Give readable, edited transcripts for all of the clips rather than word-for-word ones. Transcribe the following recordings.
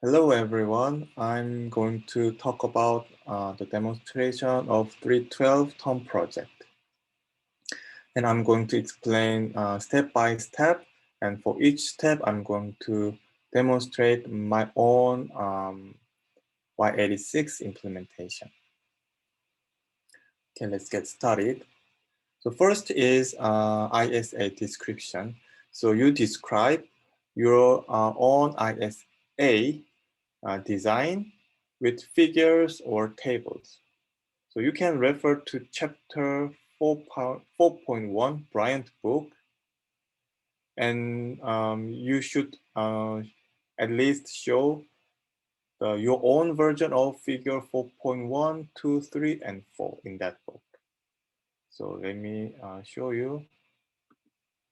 Hello everyone, I'm going to talk about the demonstration of 312 term project. And I'm going to explain step by step, and for each step I'm going to demonstrate my own y86 implementation. Okay, let's get started. So first is ISA description. So you describe your own ISA design with figures or tables. So you can refer to chapter 4.1 Bryant book, and you should at least show your own version of figure 4.1, 2, 3, and 4 in that book. So let me show you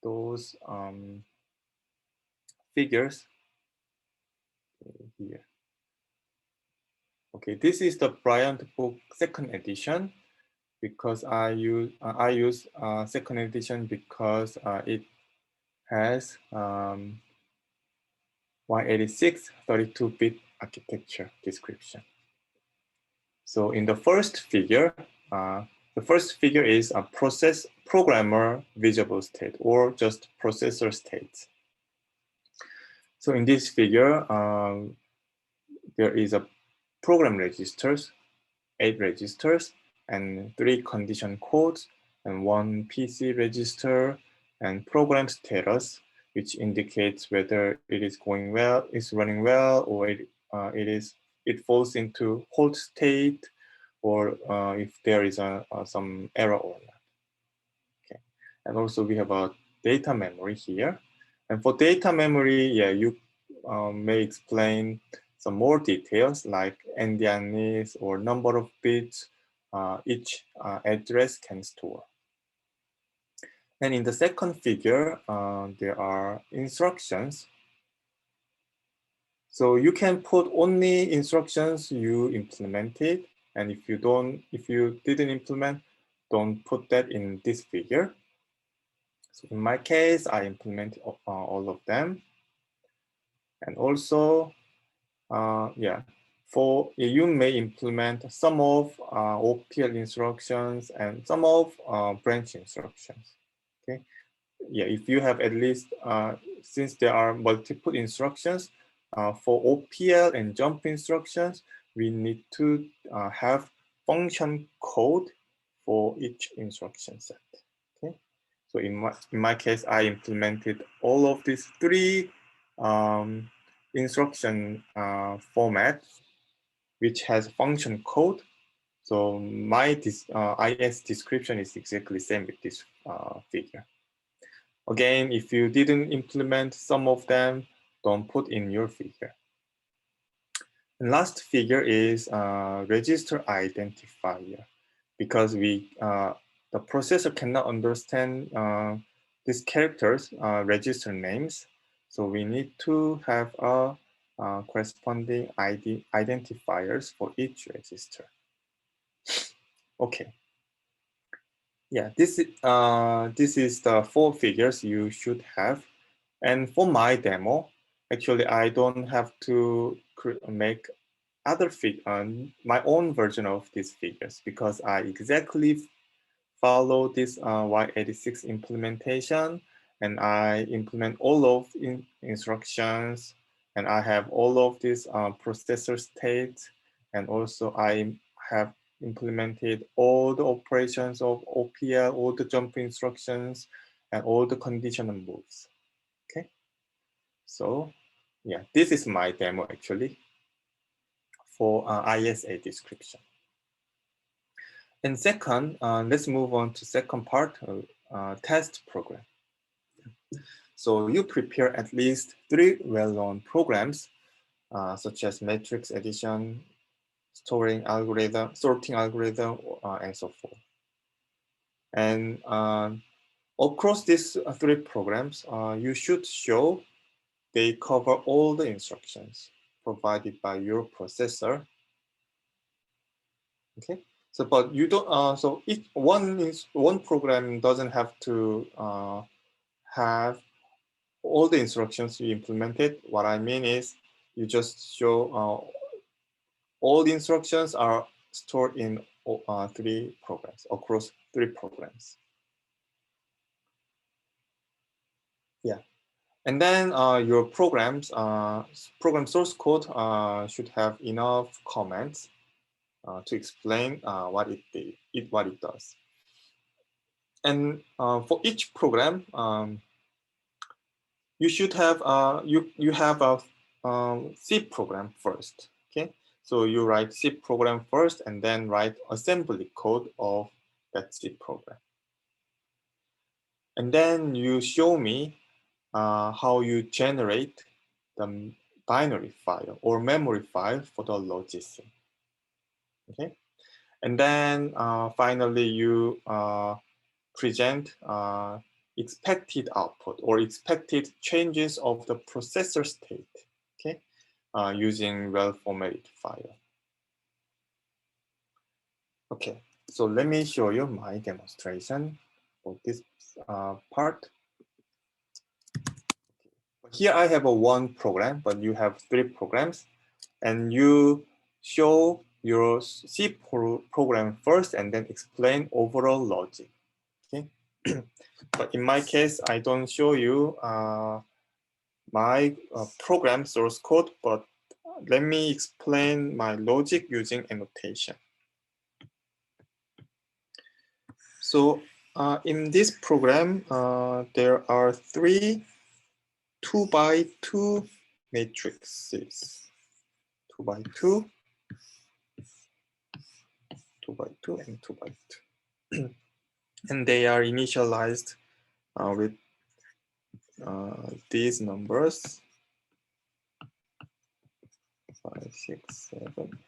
those figures here. Okay, this is the Bryant book second edition because I use second edition because it has y86 32-bit architecture description. So in the first figure is a process programmer visible state or just processor state. So in this figure, there is a program registers, 8 registers, and 3 condition codes, and 1 PC register, and program status, which indicates whether it is going well, is running well, or it falls into hold state, or if there is some error or not. Okay, and also we have a data memory here, and for data memory, yeah, you may explain some more details like endianness or number of bits each address can store. And in the second figure, there are instructions. So you can put only instructions you implemented, and if you didn't implement, don't put that in this figure. So in my case, I implemented all of them, and also, you may implement some of OPL instructions and some of branch instructions. Okay, yeah, if you have at least, since there are multiple instructions for OPL and jump instructions, we need to have function code for each instruction set. Okay, so in my case, I implemented all of these 3 instruction format, which has function code. So my IS description is exactly the same with this figure. Again, if you didn't implement some of them, don't put in your figure. And last figure is register identifier, because the processor cannot understand these characters, register names. So we need to have a corresponding identifiers for each register. Okay. Yeah, this is the 4 figures you should have. And for my demo, actually, I don't have to make my own version of these figures, because I exactly follow this y86 implementation, and I implement all of instructions, and I have all of these processor states, and also I have implemented all the operations of OPL, all the jump instructions, and all the conditional moves. Okay, so yeah, this is my demo actually for ISA description. And second, let's move on to second part, test program. So you prepare at least 3 well-known programs, such as matrix addition, sorting algorithm, and so forth. And across these 3 programs, you should show they cover all the instructions provided by your processor. Okay, so but you don't. So each one program doesn't have to have all the instructions you implemented. What I mean is, you just show all the instructions are stored in 3 programs, across 3 programs. Yeah, and then your program source code should have enough comments to explain what it does. And for each program, you should have you have a C program first. Okay, so you write C program first, and then write assembly code of that C program, and then you show me how you generate the binary file or memory file for the logic. Okay, and then finally you present expected output or expected changes of the processor state, okay, using well-formatted file. Okay, so let me show you my demonstration for this part. Here I have a one program, but you have 3 programs, and you show your C program first and then explain overall logic. Okay, but in my case, I don't show you my program source code, but let me explain my logic using annotation. So in this program, there are 3 2x2 matrices. 2x2, 2x2, and 2x2. And they are initialized with these numbers, 5, 6, 7.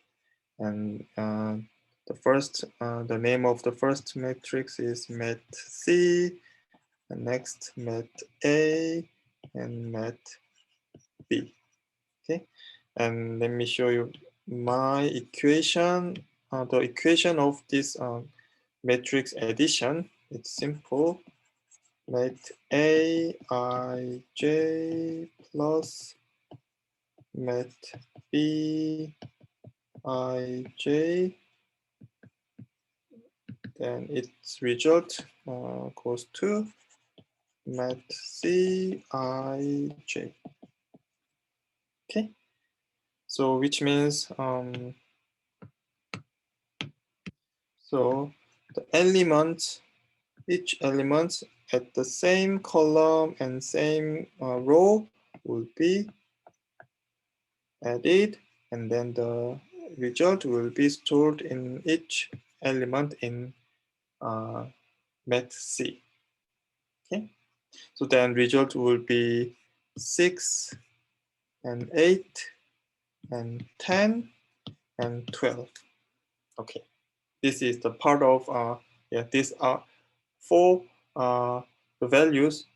And the name of the first matrix is mat C, the next mat A, and mat B. Okay, and let me show you my equation. The equation of this matrix addition, it's simple. Mat A I J plus mat B I J, then its result goes to mat C I J. Okay, so which means so the elements, each element at the same column and same row will be added, and then the result will be stored in each element in mat C. Okay, so then result will be 6 and 8 and 10 and 12. Okay, this is the part of these are 4 the values.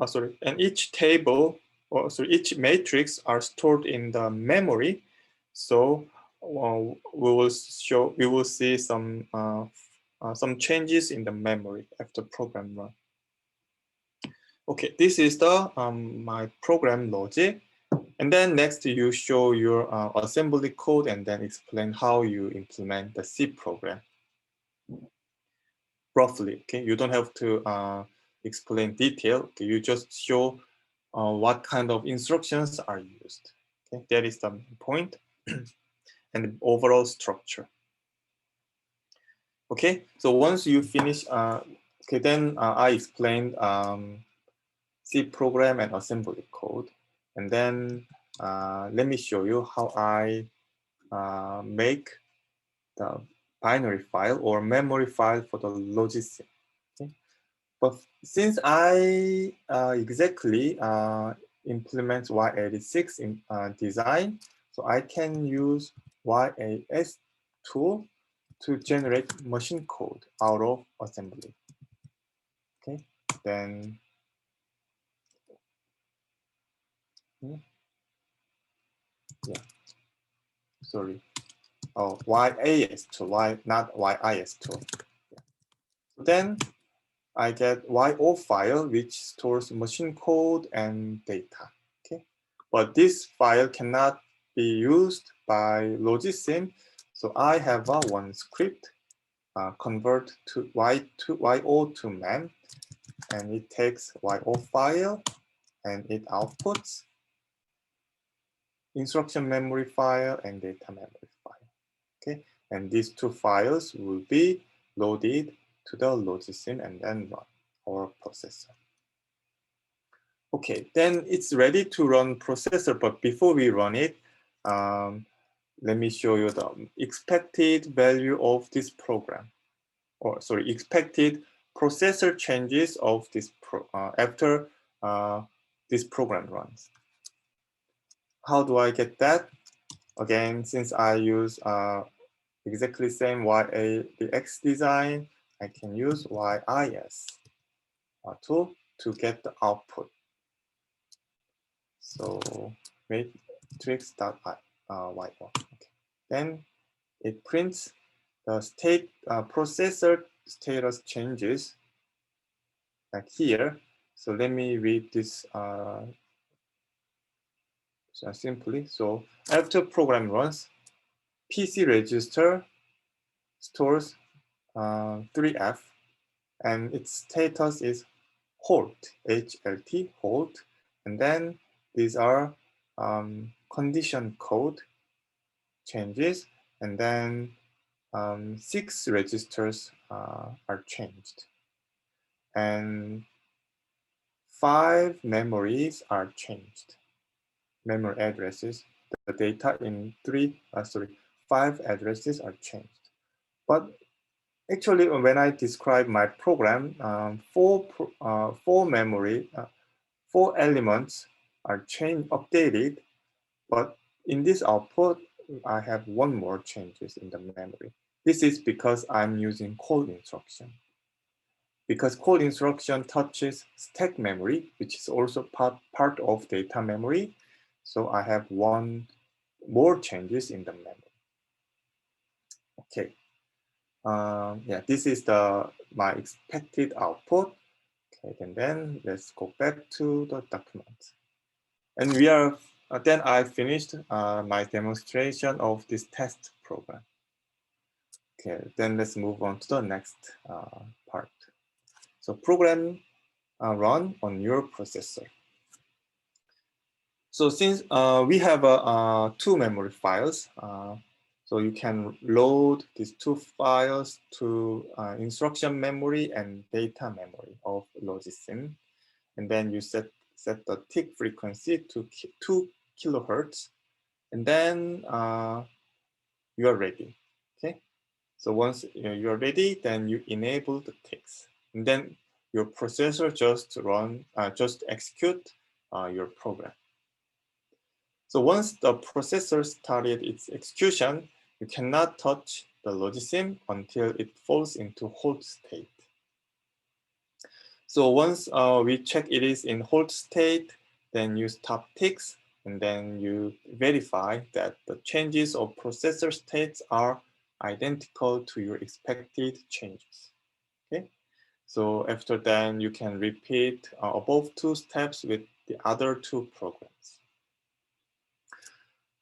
Sorry, and each table or sorry, each matrix are stored in the memory. So we will see some changes in the memory after program run. Okay, this is the my program logic, and then next you show your assembly code and then explain how you implement the C program roughly. Okay, you don't have to explain detail. Okay, you just show what kind of instructions are used. Okay, that is the point and the overall structure. Okay, so once you finish, okay, then I explained C program and assembly code, and then let me show you how I make the binary file or memory file for the logic. Okay? But since I exactly implement y86 in design, so I can use y86 tool to generate machine code out of assembly. Okay, then yeah, sorry. Oh, YAS2, why not YIS2? Yeah. So then I get YO file which stores machine code and data. Okay, but this file cannot be used by Logisim. So I have one script convert to YO to MEM, and it takes YO file and it outputs instruction memory file and data memory file. Okay, and these two files will be loaded to the Logisim and then run our processor. Okay, then it's ready to run processor, but before we run it, let me show you the expected value of this program, or sorry, expected processor changes of this after this program runs. How do I get that? Again, since I use exactly same y86 design, I can use y86 tool to get the output. So matrix.y. Okay. Then it prints the state processor status changes like here. So let me read this simply. So after program runs, PC register stores 3F, and its status is halt, HLT, halt. And then these are condition code changes, and then 6 registers are changed. And 5 memories are changed. Memory addresses, the data in 5 addresses are changed. But actually, when I describe my program, 4 elements are updated, but in this output, I have one more changes in the memory. This is because I'm using call instruction. Because call instruction touches stack memory, which is also part of data memory. So I have one more changes in the memory. Okay. Yeah, this is my expected output. Okay, and then let's go back to the document. And we are then I finished my demonstration of this test program. Okay, then let's move on to the next part. So program run on your processor. So since we have 2 memory files, so you can load these 2 files to instruction memory and data memory of Logisim, and then you set the tick frequency to 2 kilohertz, and then you are ready. Okay, so once you are ready, then you enable the ticks, and then your processor just execute your program. So once the processor started its execution, you cannot touch the Logisim until it falls into halt state. So once we check it is in halt state, then you stop ticks, and then you verify that the changes of processor states are identical to your expected changes. Okay, so after that, you can repeat above 2 steps with the other 2 programs.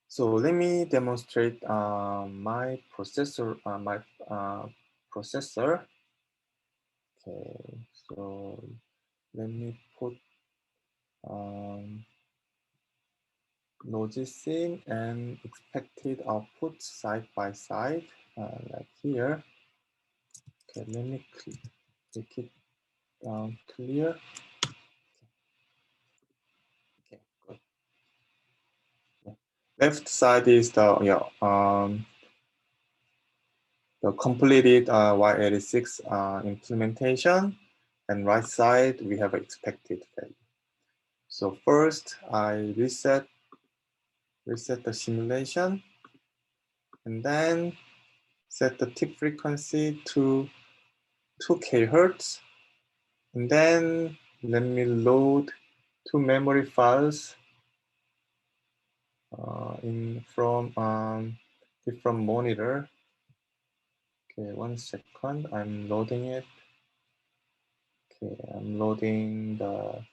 So let me demonstrate my processor. Okay, so let me put Logisim and expected output side by side, like here. Okay, let me make it clear. Okay, good. Yeah. Left side is the completed y86 implementation, and right side we have expected value. So first I reset the simulation, and then set the tick frequency to 2 kHz, and then let me load 2 memory files from different monitor. Okay, 1 second, I'm loading it. Okay, I'm loading the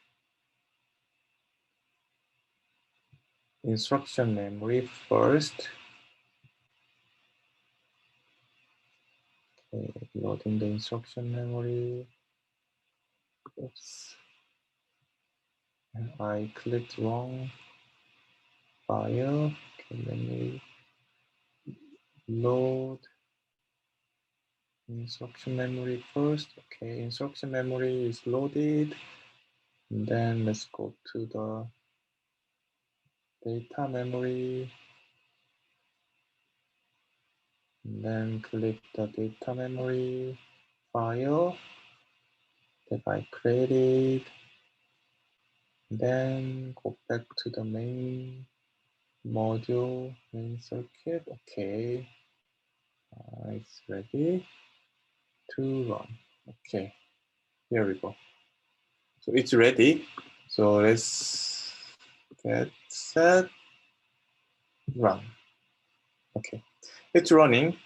instruction memory first. Okay, loading the instruction memory. Oops. I clicked wrong file. Okay, let me load instruction memory first. Okay, instruction memory is loaded. And then let's go to the data memory. And then click the data memory file that I created. Then go back to the main module, main circuit. Okay, it's ready to run. Okay, here we go. So it's ready. So let's get set, run. Okay, it's running.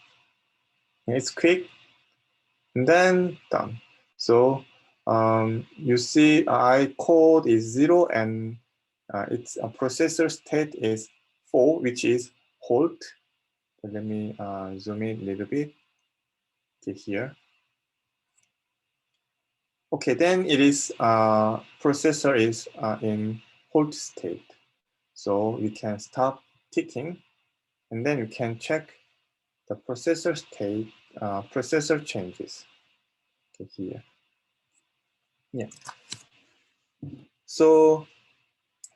It's quick, and then done. So you see, I code is 0 and its processor state is 4, which is hold. So let me zoom in a little bit to here. Okay, then it is processor is in hold state. So you can stop ticking, and then you can check the processor state, processor changes. Okay, here. Yeah. So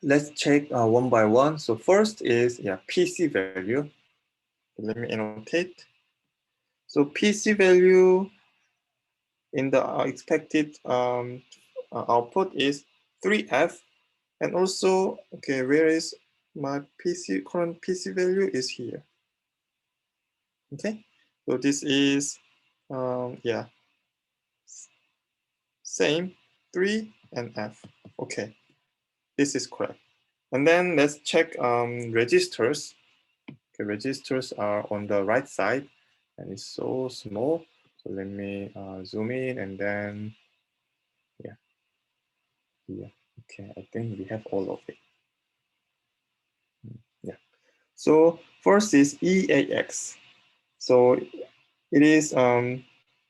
let's check one by one. So first is PC value. Let me annotate. So PC value in the expected output is 3F. And also, okay, where is my current PC value is here. Okay, so this is, same 3 and F. Okay, this is correct. And then let's check registers. Okay, registers are on the right side and it's so small. So let me zoom in and then, here. Okay, I think we have all of it. Yeah. So first is y86. So it is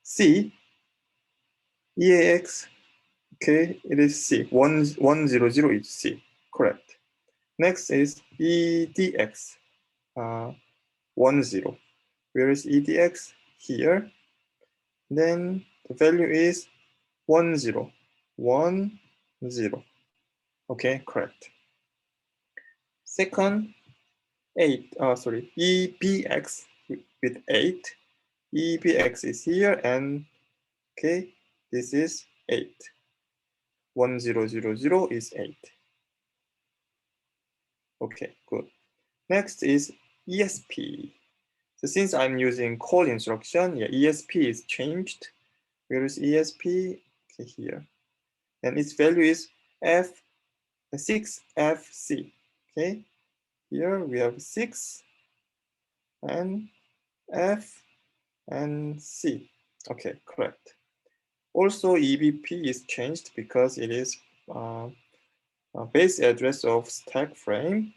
C, y86. Okay, it is C. 100 is C. Correct. Next is EDX, 10. Where is EDX? Here. Then the value is 10. 10. Okay, correct. Second, 8. EBX with 8. EBX is here, and okay, this is 8. 1000 is 8. Okay, good. Next is ESP. So since I'm using call instruction, ESP is changed. Where is ESP? Okay, here. And its value is 6FC. Okay, here we have 6 and F and C. Okay, correct. Also, EBP is changed because it is base address of stack frame.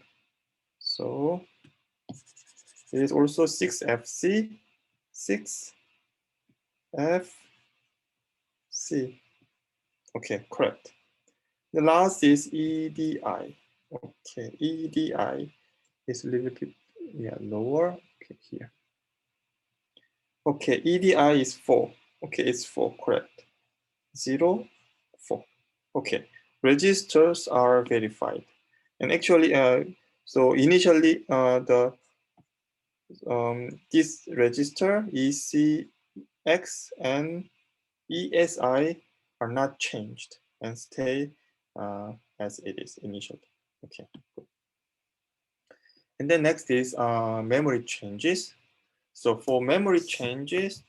So it is also 6FC, 6FC. Okay, correct. The last is EDI. Okay, EDI is a little bit lower. Okay, here. Okay, EDI is 4. Okay, it's 4, correct. 0, 4. Okay, registers are verified. And actually, so initially this register ECX and ESI are not changed and stay as it is initially. Okay, good. And then next is memory changes. So for memory changes,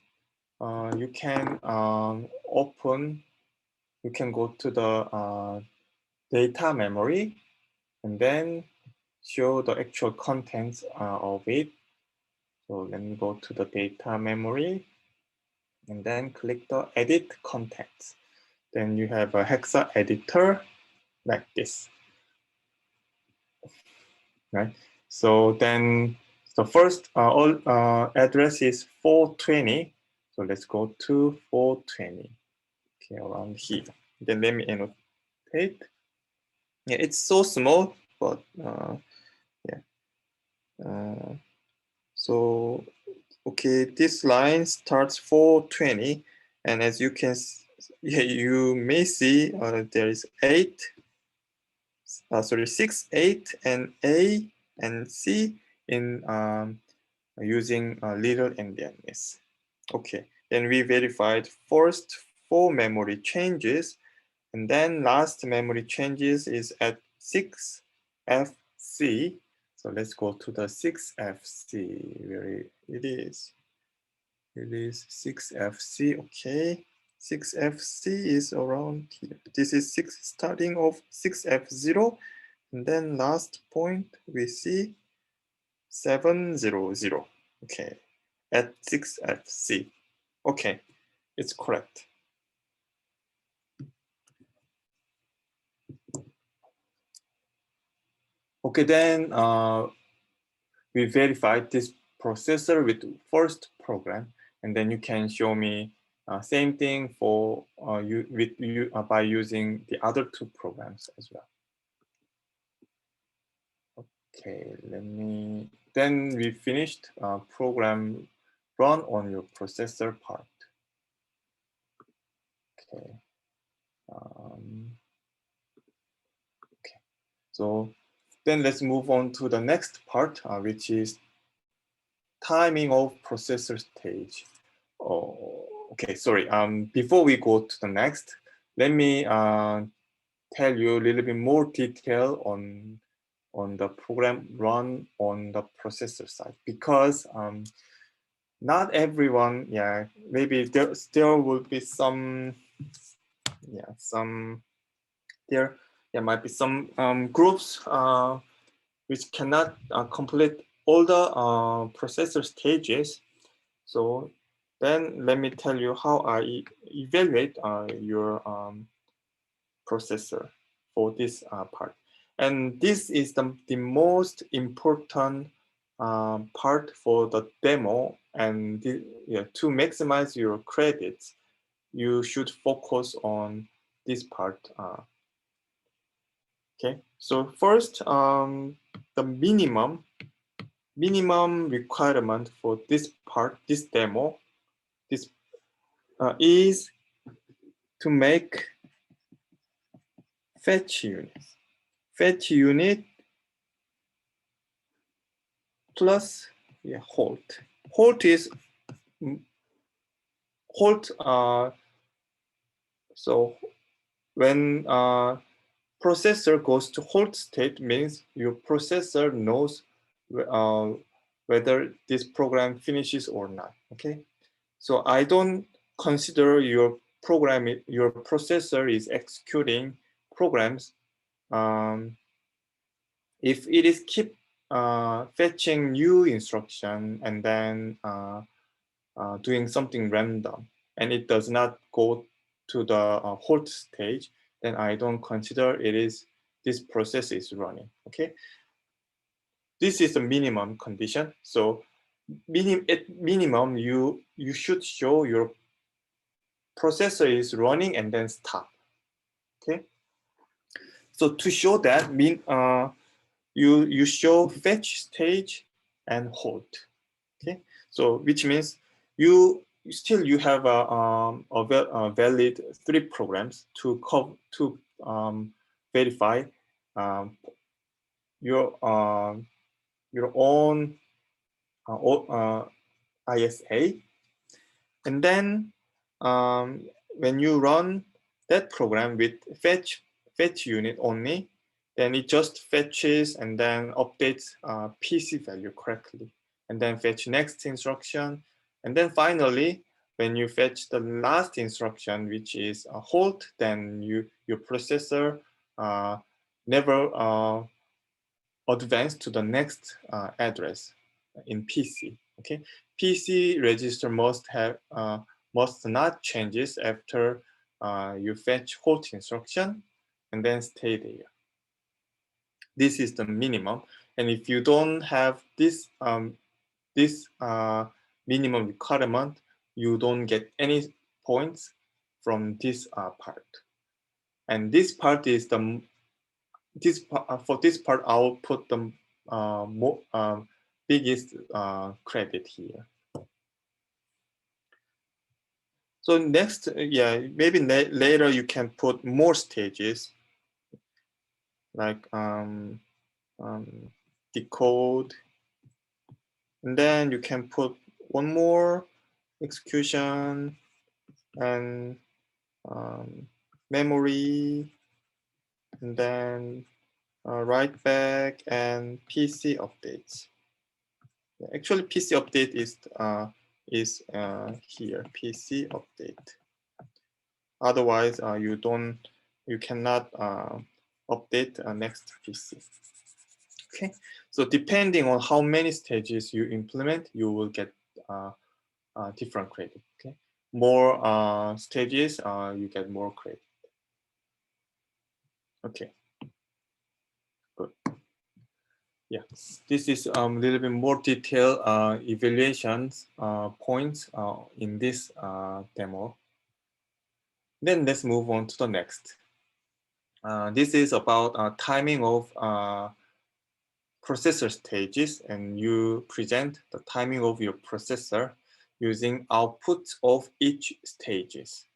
you can you can go to the data memory and then show the actual contents of it. So let me go to the data memory and then click the edit contents. Then you have a hexa editor like this. right? So then the first address is 420. So let's go to 420. Okay, around here. Then let me annotate. Yeah, it's so small, but yeah. So okay, this line starts 420, and as you can, yeah, you may see there is 6, 8, and A and C in using little endianness. Okay, then we verified first 4 memory changes, and then last memory changes is at 6FC. So let's go to the 6FC where it is. It is 6FC, okay. 6FC is around here. This is 6 starting of 6F0, and then last point we see 700. Okay, at 6FC. Okay, it's correct. Okay, then we verified this processor with first program, and then you can show me same thing for by using the other 2 programs as well. Okay, then we finished program run on your processor part. Okay. Okay, so then let's move on to the next part, which is timing of processor stage. Oh, okay, sorry. Before we go to the next, let me tell you a little bit more detail on the program run on the processor side, because not everyone, yeah, maybe there will be some, yeah, there might be some groups which cannot complete all the processor stages. So then let me tell you how I evaluate your processor for this part. And this is the most important part for the demo. And yeah, to maximize your credits, you should focus on this part. Okay, so first, the minimum requirement for this part, this demo, this is to make fetch unit. Fetch unit plus, yeah, halt. Halt is halt. So when processor goes to halt state, means your processor knows whether this program finishes or not. Okay, so I don't consider your processor is executing programs if it is keep fetching new instruction and then doing something random, and it does not go to the halt stage, then I don't consider this process is running. Okay, this is the minimum condition. So at minimum, you should show your processor is running and then stop. Okay, so to show that, you show fetch stage and halt. Okay, so which means you have a valid 3 programs to verify your own ISA, and then when you run that program with fetch unit only, then it just fetches and then updates PC value correctly, and then fetch next instruction, and then finally when you fetch the last instruction, which is a halt, then your processor never advance to the next address in PC. Okay, PC register must not changes after you fetch halt instruction and then stay there. This is the minimum. And if you don't have this minimum requirement, you don't get any points from this part. And this part is the for this part I'll put the biggest credit here. So next, yeah, maybe later you can put more stages, like decode, and then you can put one more execution and memory, and then write back and PC updates. Actually, PC update is here. PC update. Otherwise, you cannot update next PC. Okay, so depending on how many stages you implement, you will get different credit. Okay, more stages, you get more credit. Okay, good. Yeah, this is a little bit more detailed evaluations points in this demo. Then let's move on to the next. This is about timing of processor stages, and you present the timing of your processor using output of each stages.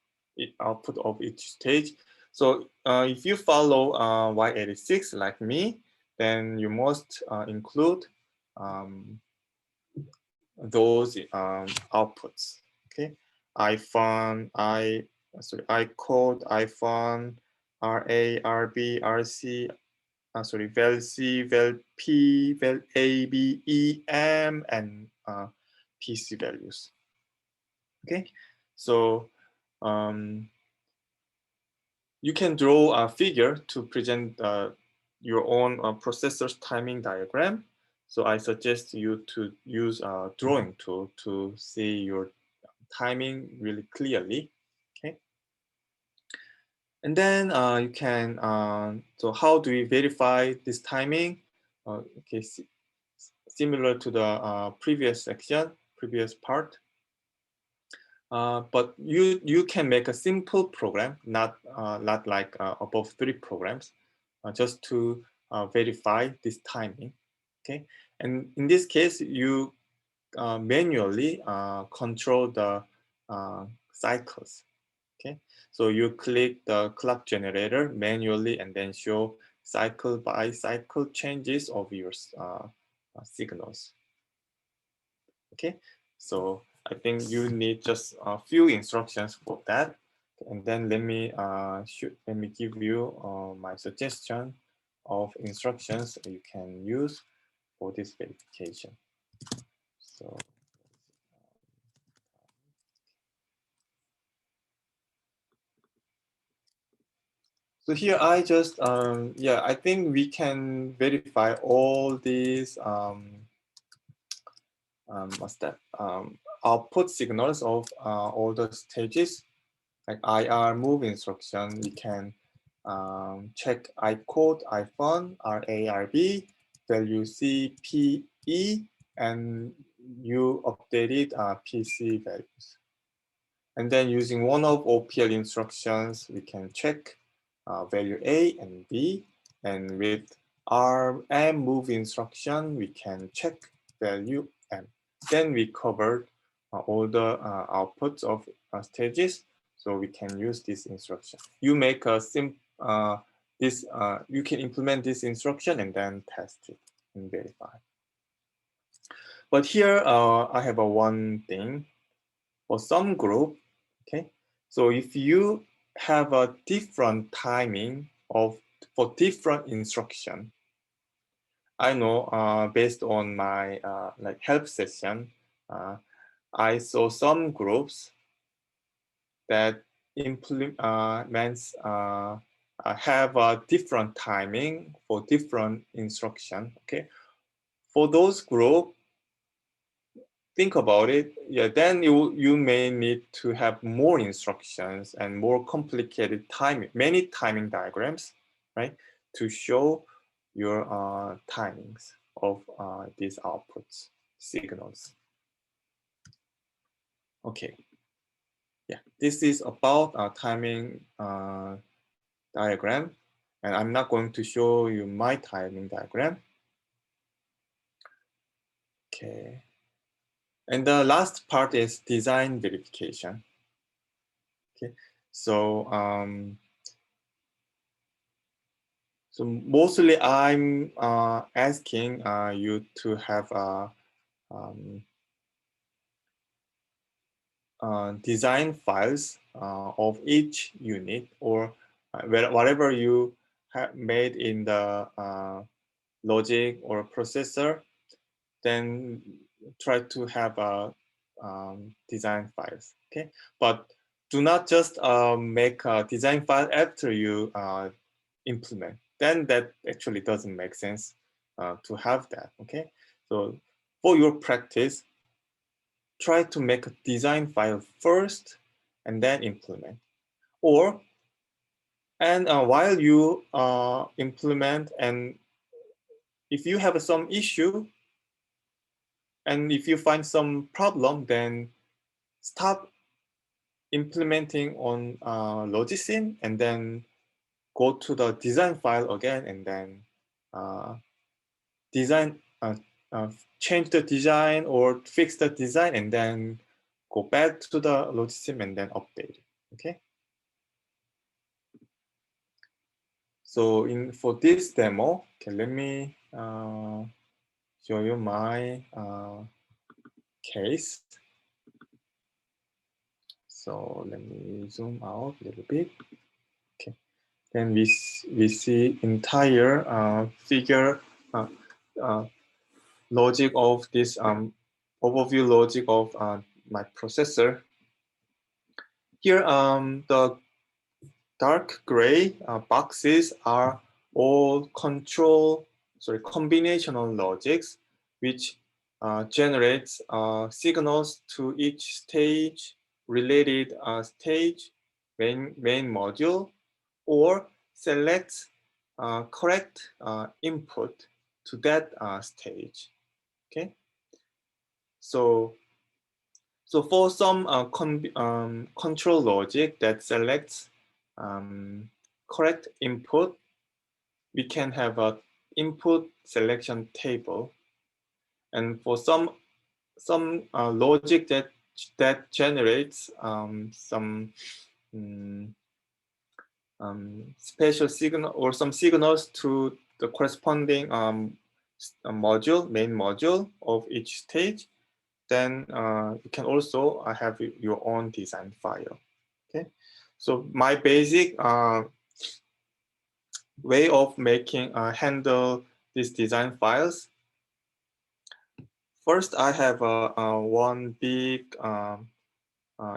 Output of each stage. So if you follow y86 like me, then you must include those outputs. Okay, I code iPhone, RA, RB, RC, vel C, vel P, vel A, B, E, M, and PC values. Okay, so you can draw a figure to present your own processor's timing diagram. So I suggest you to use a drawing tool to see your timing really clearly. Okay, and then you can. So how do we verify this timing? Okay, similar to the previous section, previous part. But you can make a simple program, not like above 3 programs, just to verify this timing. Okay, and in this case, you manually control the cycles. Okay, so you click the clock generator manually and then show cycle by cycle changes of your signals. Okay, so I think you need just a few instructions for that. And then let me give you my suggestion of instructions you can use for this verification. So here I just yeah, I think we can verify all these what's that output signals of all the stages, like IR move instruction. We can check I code iPhone, RA, RB, value C, P, E, and you updated PC values. And then using one of OPL instructions, we can check value A and B. And with RM move instruction, we can check value M. Then we covered all the outputs of stages, so we can use this instruction. You make a you can implement this instruction and then test it and verify. But here I have one thing. For some group, okay, so if you have a different timing for different instruction, I know based on my like help session, I saw some groups that implements have a different timing for different instruction. Okay, for those group, think about it. Yeah, then you may need to have more instructions and more complicated timing, many timing diagrams, right, to show your timings. of these outputs signals. Okay, yeah, this is about timing diagram, and I'm not going to show you my timing diagram. Okay, and the last part is design verification. Okay, so so mostly I'm asking you to have design files of each unit, or whatever you have made in the logic or processor, then try to have a design files. Okay, but do not just make a design file after you implement. Then that actually doesn't make sense to have that. Okay, so for your practice, try to make a design file first and then implement. Or and while you implement, and if you have some issue and if you find some problem, then stop implementing on Logisim and then go to the design file again and then design change the design or fix the design and then go back to the Logisim and then update it. Okay. So for this demo, okay, let me show you my case. So let me zoom out a little bit. Okay, then we see entire figure logic of this overview logic of my processor. Here, the dark gray boxes are all combinational logics, which generates signals to each stage, related stage, main module, or selects correct input to that stage. Okay, so for some control logic that selects correct input, we can have a input selection table. And for some logic that generates some special signal or some signals to the corresponding main module of each stage, then you can also have your own design file. Okay, so my basic way of making handle these design files. First, I have one big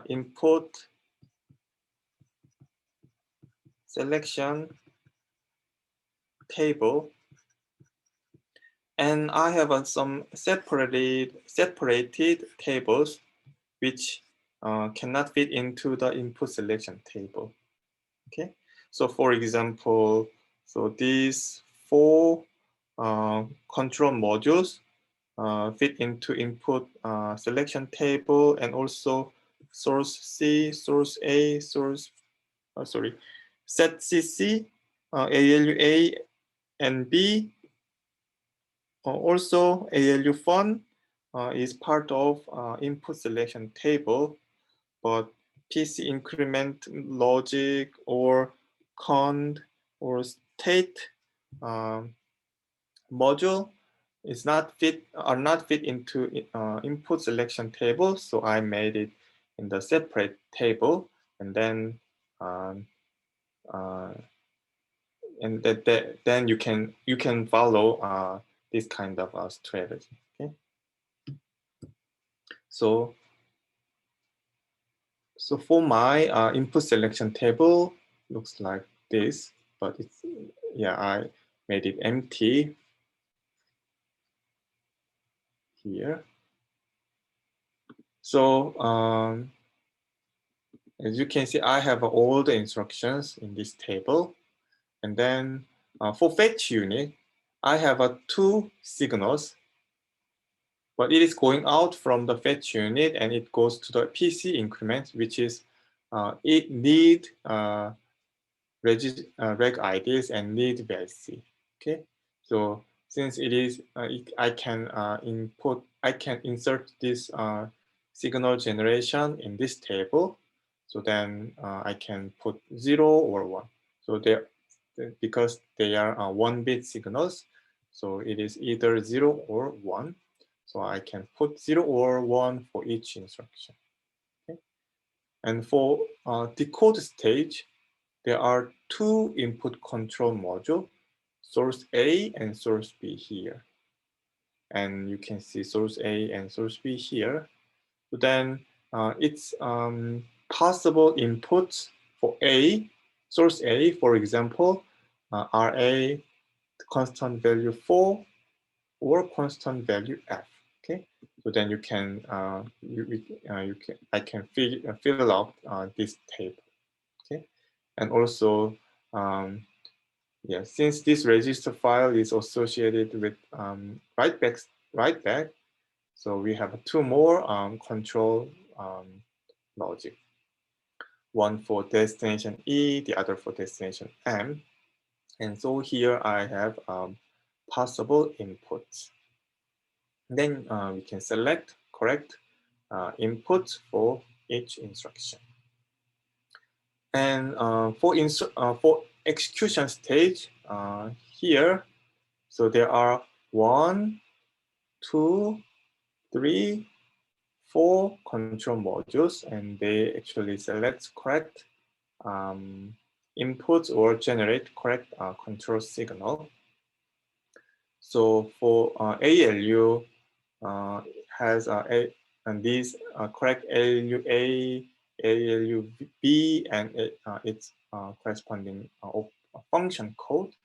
input selection table, and I have some separated tables which cannot fit into the input selection table. Okay, so for example, so these four control modules fit into input selection table, and also source C, source A, set CC, ALU A and B. Also, ALU fun is part of input selection table, but PC increment logic or cond or state module are not fit into input selection table. So I made it in the separate table, and then then you can follow this kind of strategy. Okay, so for my input selection table, looks like this, but it's, yeah, I made it empty here. So as you can see, I have all the instructions in this table. And then for fetch unit, I have two signals, but it is going out from the fetch unit and it goes to the PC increment, which is it need reg IDs and need VLC. Okay, so since it is, I can I can insert this signal generation in this table. So then I can put 0 or 1. So because they are 1-bit signals, so it is either 0 or 1. So I can put 0 or 1 for each instruction. Okay? And for decode stage, there are two input control modules, source A and source B here. And you can see source A and source B here. So then it's possible inputs for A, source A, for example, RA, constant value 4, or constant value F. Okay, so then you can I can fill out this table. Okay, and also yeah, since this register file is associated with write back, so we have two more control logic. One for destination E, the other for destination M. And so here I have possible inputs. Then we can select correct input for each instruction. And for execution stage here, so there are 1, 2, 3, 4 control modules, and they actually select correct inputs or generate correct control signal. So for ALU has and these correct ALU A, ALU B, and its corresponding function code.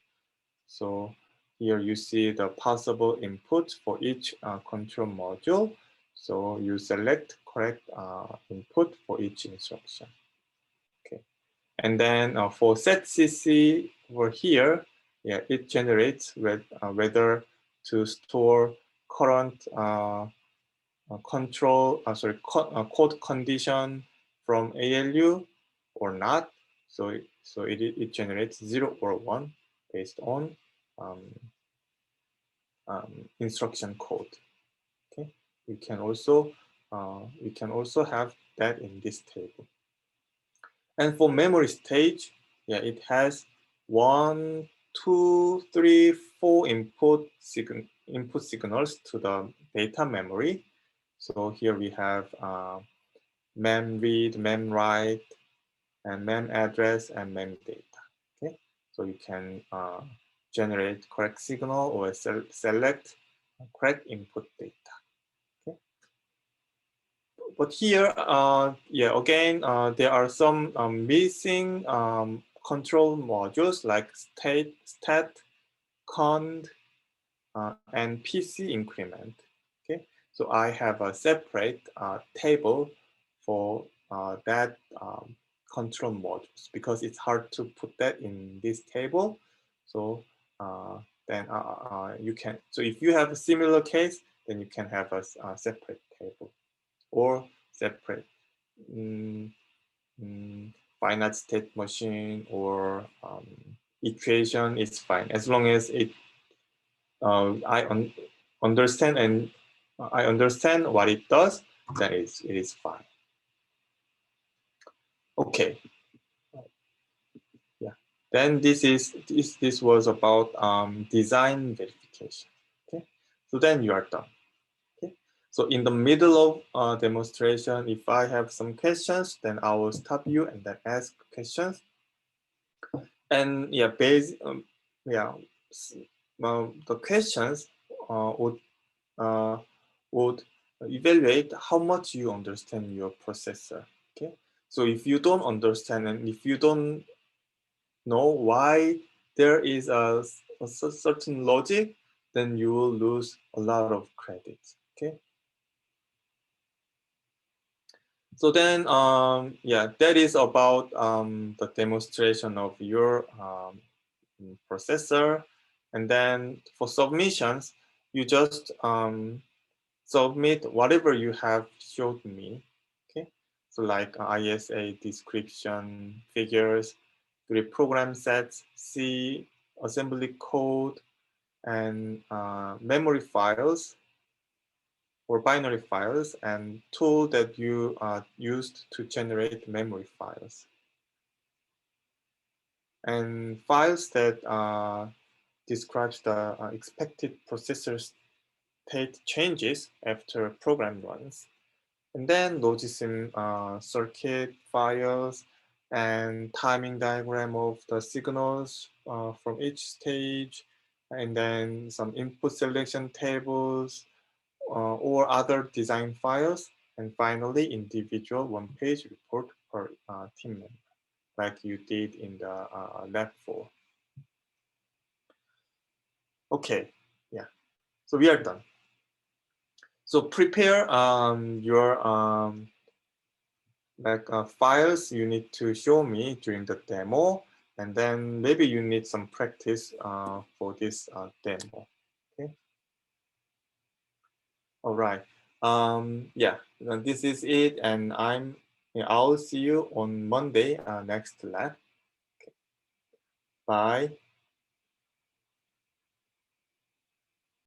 So here you see the possible input for each control module. So you select correct input for each instruction. Okay, and then for setcc over here, yeah, it generates whether to store current code condition from ALU or not. So it generates 0 or 1 based on instruction code. Okay, we can also have that in this table. And for memory stage, yeah, it has 1, 2, 3, 4 input signals to the data memory. So here we have mem read, mem write, and mem address and mem data. Okay, so you can generate correct signal or select correct input data. Okay, but here, yeah, again, there are some missing control modules like stat, cond, and PC increment. Okay, so I have a separate table for that control modules because it's hard to put that in this table. So then you can. So if you have a similar case, then you can have a separate table or separate finite state machine or equation is fine as long as it understand and I understand what it does, then it is fine. Okay. Yeah. Then this was about design verification. Okay. So then you are done. Okay. So in the middle of demonstration, if I have some questions, then I will stop you and then ask questions. And yeah, the questions uh, would evaluate how much you understand your processor. Okay, so if you don't understand and if you don't know why there is a certain logic, then you will lose a lot of credits. Okay. So then, yeah, that is about the demonstration of your processor. And then for submissions, you just submit whatever you have showed me. Okay, so like ISA description, figures, grid program sets, C assembly code, and memory files or binary files, and tool that you used to generate memory files, and files that describes the expected processor state changes after program runs. And then logism circuit files and timing diagram of the signals from each stage, and then some input selection tables or other design files, and finally individual one-page report per team member, like you did in the lab 4. Okay, yeah, so we are done. So prepare your files you need to show me during the demo, and then maybe you need some practice for this demo. Okay. All right. Yeah, this is it, and I'll see you on Monday next lab. Okay. Bye.